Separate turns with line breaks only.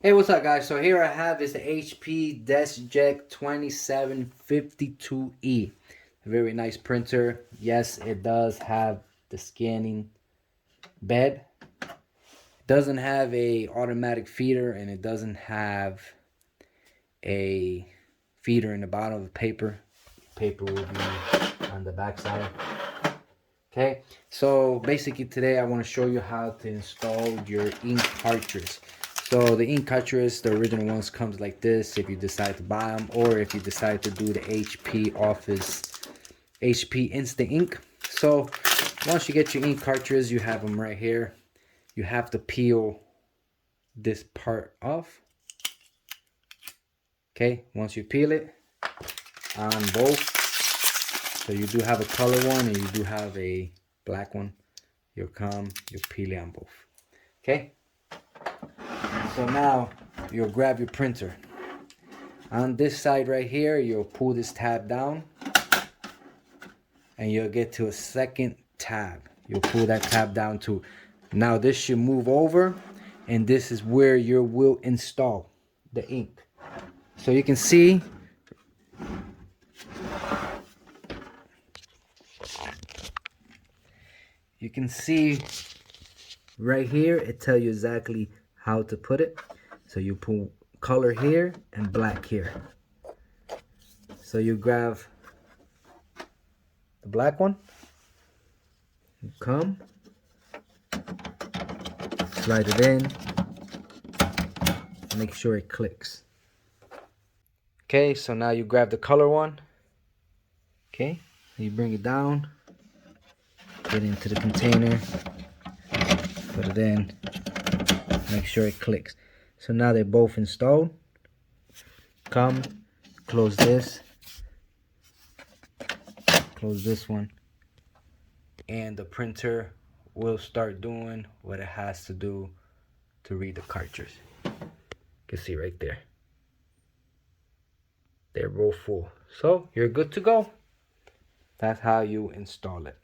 Hey, what's up guys? So here I have is the HP DeskJet 2752E. A very nice printer. Yes, it does have the scanning bed. It doesn't have a automatic feeder, and it doesn't have a feeder in the bottom of the paper. Paper will be on the back side. Okay, so basically today I want to show you how to install your ink cartridge. So the ink cartridge, the original ones, comes like this if you decide to buy them, or if you decide to do the HP Office HP Instant Ink. So once you get your ink cartridge, you have them right here. You have to peel this part off. Okay, once you peel it on both, so you do have a color one and you do have a black one, you peel it on both. Okay, so now you'll grab your printer. On this side right here, you'll pull this tab down and you'll get to a second tab. You'll pull that tab down too. Now this should move over, and this is where you will install the ink. So you can see right here, it tells you exactly how to put it. So you pull color here and black here. So you grab the black one, you come, slide it in, make sure it clicks. Okay, so now you grab the color one. Okay, you bring it down, get into the container, put it in, make sure it clicks. So now they're both installed. Come, close this one, and the printer will start doing what it has to do to read the cartridge. You can see right there, they're both full. So you're good to go. That's how you install it.